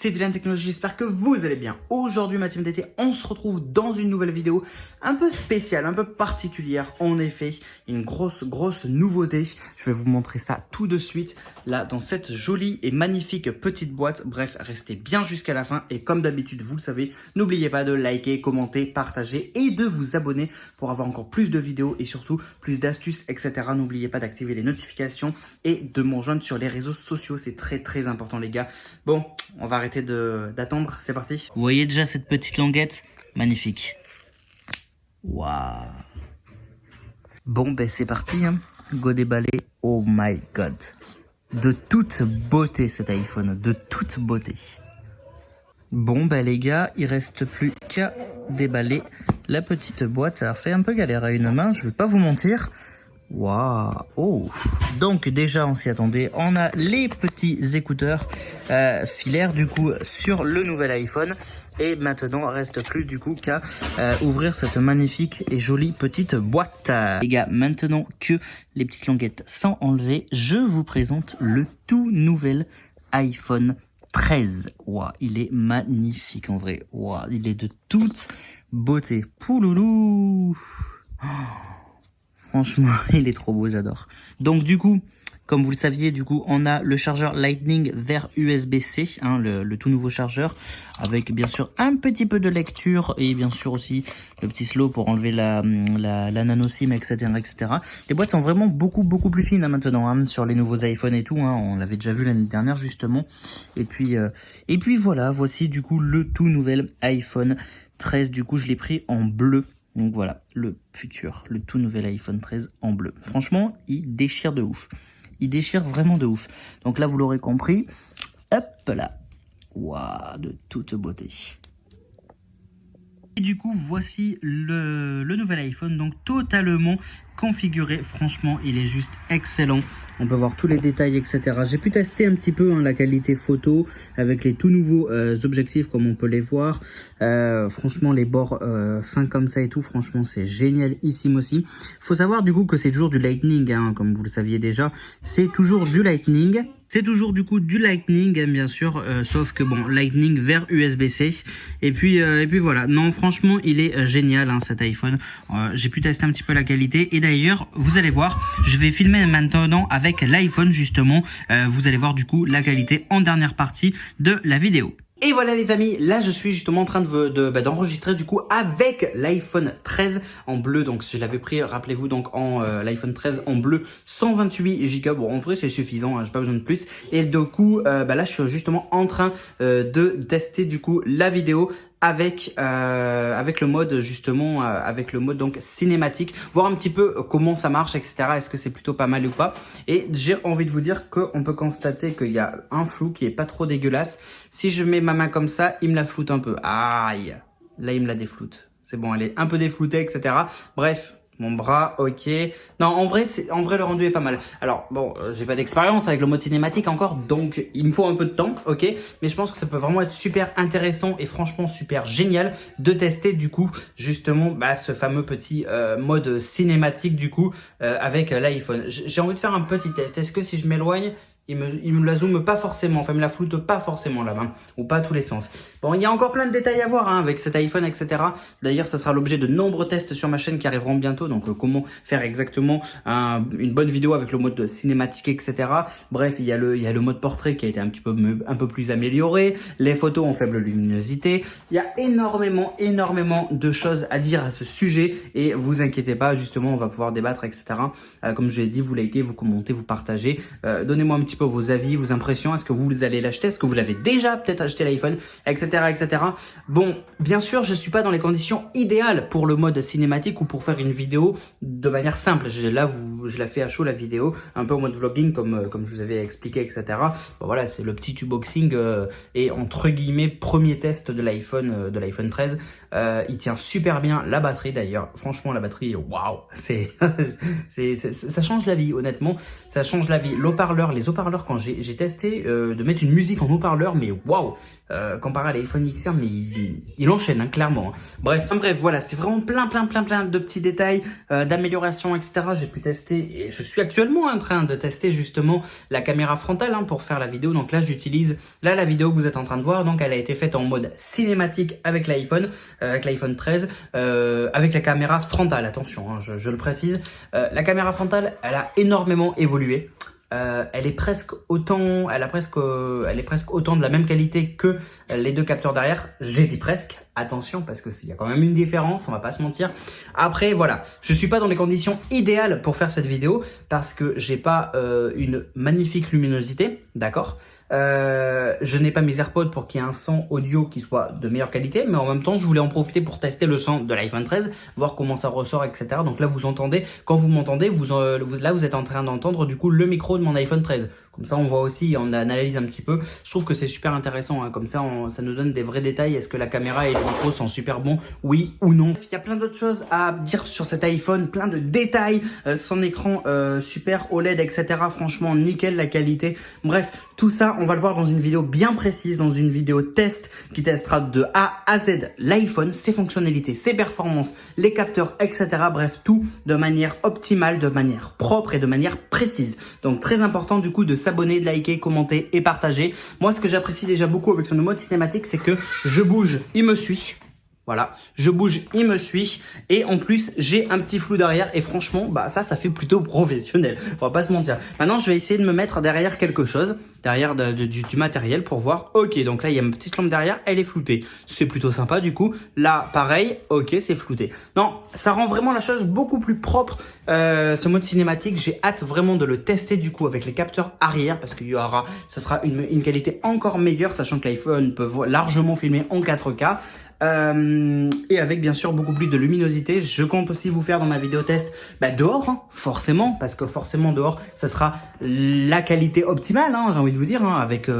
c'est Dylan Technologies, j'espère que vous allez bien. Aujourd'hui ma team d'été, on se retrouve dans une nouvelle vidéo un peu spéciale, un peu particulière. En effet, une grosse nouveauté. Je vais vous montrer ça tout de suite, là dans cette jolie et magnifique petite boîte. Bref, restez bien jusqu'à la fin et comme d'habitude, vous le savez, n'oubliez pas de liker, commenter, partager et de vous abonner pour avoir encore plus de vidéos et surtout plus d'astuces, etc. N'oubliez pas d'activer les notifications et de me rejoindre sur les réseaux sociaux, c'est très important les gars. Bon, on va arrêter d'attendre, c'est parti. Vous voyez déjà cette petite languette? Magnifique. Waouh. Bon, ben c'est parti, hein. Go déballer. Oh my god. De toute beauté cet iPhone, de toute beauté. Bon, ben les gars, il reste plus qu'à déballer la petite boîte. Alors c'est un peu galère à une main, je vais pas vous mentir. Waouh, oh. Donc déjà on s'y attendait, on a les petits écouteurs filaires du coup sur le nouvel iPhone et maintenant reste plus du coup qu'à ouvrir cette magnifique et jolie petite boîte. Les gars, maintenant que les petites languettes sont enlevées, je vous présente le tout nouvel iPhone 13. Waouh, il est magnifique en vrai. Waouh, il est de toute beauté. Pouloulou. Oh. Franchement, il est trop beau, j'adore. Donc du coup, comme vous le saviez, du coup, on a le chargeur Lightning vers USB-C, hein, le tout nouveau chargeur, avec bien sûr un petit peu de lecture et bien sûr aussi le petit slow pour enlever la nano SIM, etc. Les boîtes sont vraiment beaucoup plus fines hein, maintenant hein, sur les nouveaux iPhones et tout. Hein, on l'avait déjà vu l'année dernière justement. Et puis voilà, voici du coup le tout nouvel iPhone 13. Du coup, je l'ai pris en bleu. Donc voilà, le tout nouvel iPhone 13 en bleu. Franchement, il déchire de ouf. Il déchire vraiment de ouf. Donc là, vous l'aurez compris. Hop là. Waouh, de toute beauté. Et du coup, voici le nouvel iPhone, donc totalement configuré. Franchement, il est juste excellent. On peut voir tous les détails, etc. J'ai pu tester un petit peu hein, la qualité photo avec les tout nouveaux objectifs, comme on peut les voir. Franchement, les bords fins comme ça et tout, franchement, c'est génialissime aussi. Faut savoir du coup que c'est toujours du Lightning, hein, comme vous le saviez déjà. C'est toujours du Lightning. C'est toujours du coup du Lightning, bien sûr, sauf que bon, Lightning vers USB-C. Et puis voilà. Non, franchement, il est génial hein, cet iPhone. J'ai pu tester un petit peu la qualité. Et d'ailleurs, vous allez voir, je vais filmer maintenant avec l'iPhone justement. Vous allez voir du coup la qualité en dernière partie de la vidéo. Et voilà les amis, là je suis justement en train d'enregistrer du coup avec l'iPhone 13 en bleu. Donc je l'avais pris, rappelez-vous, donc en l'iPhone 13 en bleu 128 Go. Bon en vrai c'est suffisant, hein, j'ai pas besoin de plus. Et du coup là je suis justement en train de tester du coup la vidéo avec le mode justement avec le mode donc cinématique, voir un petit peu comment ça marche, etc. Est-ce que c'est plutôt pas mal ou pas? Et j'ai envie de vous dire qu'on peut constater qu'il y a un flou qui est pas trop dégueulasse. Si je mets ma main comme ça, il me la floute un peu. Aïe, là il me la défloute. C'est bon, elle est un peu défloutée, etc. Bref. Mon bras, ok. Non, en vrai, le rendu est pas mal. Alors, bon, j'ai pas d'expérience avec le mode cinématique encore, donc il me faut un peu de temps, ok. Mais je pense que ça peut vraiment être super intéressant et franchement super génial de tester du coup justement ce fameux petit mode cinématique du coup avec l'iPhone. J'ai envie de faire un petit test. Est-ce que si je m'éloigne, il me la zoome pas forcément, enfin il me la floute pas forcément la main, ou pas à tous les sens. Bon, il y a encore plein de détails à voir hein, avec cet iPhone, etc. D'ailleurs, ça sera l'objet de nombreux tests sur ma chaîne qui arriveront bientôt. Donc, comment faire exactement une bonne vidéo avec le mode cinématique, etc. Bref, il y a le mode portrait qui a été un peu plus amélioré. Les photos en faible luminosité. Il y a énormément de choses à dire à ce sujet. Et vous inquiétez pas, justement, on va pouvoir débattre, etc. Comme je l'ai dit, vous likez, vous commentez, vous partagez. Donnez-moi un petit peu vos avis, vos impressions. Est-ce que vous allez l'acheter? Est-ce que vous l'avez déjà peut-être acheté l'iPhone, etc. Bon, bien sûr, je suis pas dans les conditions idéales pour le mode cinématique ou pour faire une vidéo de manière simple. Je la fais à chaud la vidéo, un peu en mode vlogging comme je vous avais expliqué, etc. Bon, voilà, c'est le petit unboxing et entre guillemets premier test de l'iPhone 13. Il tient super bien, la batterie d'ailleurs. Franchement, la batterie, waouh, ça change la vie, honnêtement. Ça change la vie. Les haut-parleurs haut-parleur quand j'ai testé de mettre une musique en haut-parleur, mais waouh, comparé à l'iPhone XR, mais il enchaîne, hein, clairement. Bref, voilà, c'est vraiment plein de petits détails, d'amélioration, etc. J'ai pu tester et je suis actuellement en train de tester justement la caméra frontale hein, pour faire la vidéo. Donc là, j'utilise la vidéo que vous êtes en train de voir. Donc elle a été faite en mode cinématique avec l'iPhone 13, avec la caméra frontale. Attention, hein, je le précise. La caméra frontale, elle a énormément évolué. Elle est presque autant de la même qualité que les deux capteurs derrière. J'ai dit presque, attention parce que il y a quand même une différence, on va pas se mentir. Après voilà, je suis pas dans les conditions idéales pour faire cette vidéo parce que j'ai pas une magnifique luminosité, d'accord. Je n'ai pas mes AirPods pour qu'il y ait un son audio qui soit de meilleure qualité, mais en même temps je voulais en profiter pour tester le son de l'iPhone 13, voir comment ça ressort, etc. Donc là vous entendez, quand vous m'entendez, là vous êtes en train d'entendre du coup le micro de mon iPhone 13. Comme ça on voit aussi, on analyse un petit peu. Je trouve que c'est super intéressant, hein. Comme ça ça nous donne des vrais détails. Est-ce que la caméra et le micro sont super bons, oui ou non? Il y a plein d'autres choses à dire sur cet iPhone, plein de détails, son écran super OLED, etc. Franchement nickel la qualité. Bref, tout ça on va le voir dans une vidéo bien précise, dans une vidéo test qui testera de A à Z l'iPhone, ses fonctionnalités, ses performances, les capteurs, etc. Bref, tout de manière optimale, de manière propre et de manière précise. Donc très important du coup de s'abonner, de liker, commenter et partager. Moi ce que j'apprécie déjà beaucoup avec son mode cinématique, c'est que je bouge, il me suit. Voilà, je bouge, il me suit et en plus j'ai un petit flou derrière et franchement bah ça fait plutôt professionnel, on va pas se mentir. Maintenant je vais essayer de me mettre derrière quelque chose, derrière du matériel pour voir. Ok, donc là il y a ma petite lampe derrière, elle est floutée, c'est plutôt sympa du coup. Là pareil, ok c'est flouté. Non, ça rend vraiment la chose beaucoup plus propre, ce mode cinématique. J'ai hâte vraiment de le tester du coup avec les capteurs arrière parce qu'il y aura, ça sera une qualité encore meilleure, sachant que l'iPhone peut largement filmer en 4K. Et avec bien sûr beaucoup plus de luminosité. Je compte aussi vous faire dans ma vidéo test dehors, hein, forcément, parce que forcément dehors ça sera la qualité optimale, hein, j'ai envie de vous dire, hein, avec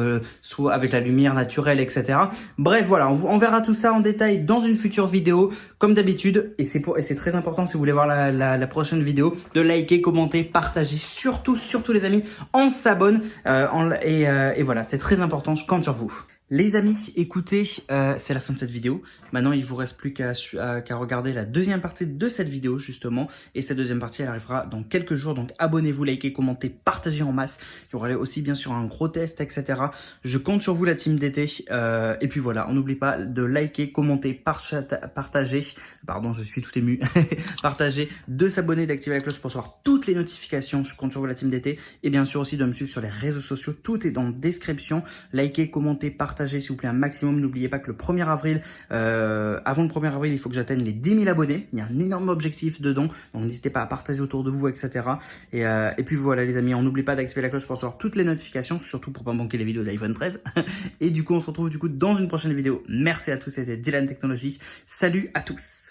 soit avec la lumière naturelle, etc. Bref voilà, on verra tout ça en détail dans une future vidéo comme d'habitude, et c'est très important si vous voulez voir la prochaine vidéo de liker, commenter, partager, surtout les amis, on s'abonne et voilà, c'est très important, je compte sur vous. Les amis, écoutez, c'est la fin de cette vidéo. Maintenant, il vous reste plus qu'à regarder la deuxième partie de cette vidéo, justement. Et cette deuxième partie, elle arrivera dans quelques jours. Donc, abonnez-vous, likez, commentez, partagez en masse. Il y aura aussi, bien sûr, un gros test, etc. Je compte sur vous, la team d'été. Et puis voilà, on n'oublie pas de liker, commenter, partager. Pardon, je suis tout ému. Partager, de s'abonner, d'activer la cloche pour recevoir toutes les notifications. Je compte sur vous, la team d'été. Et bien sûr aussi de me suivre sur les réseaux sociaux. Tout est dans la description. Likez, commentez, partagez, s'il vous plaît, un maximum. N'oubliez pas que le 1er avril, avant le 1er avril, il faut que j'atteigne les 10 000 abonnés. Il y a un énorme objectif dedans. Donc n'hésitez pas à partager autour de vous, etc. Et puis voilà les amis, on n'oublie pas d'activer la cloche pour recevoir toutes les notifications, surtout pour pas manquer les vidéos de l'iPhone 13. Et du coup, on se retrouve dans une prochaine vidéo. Merci à tous, c'était Dylan Technologies. Salut à tous.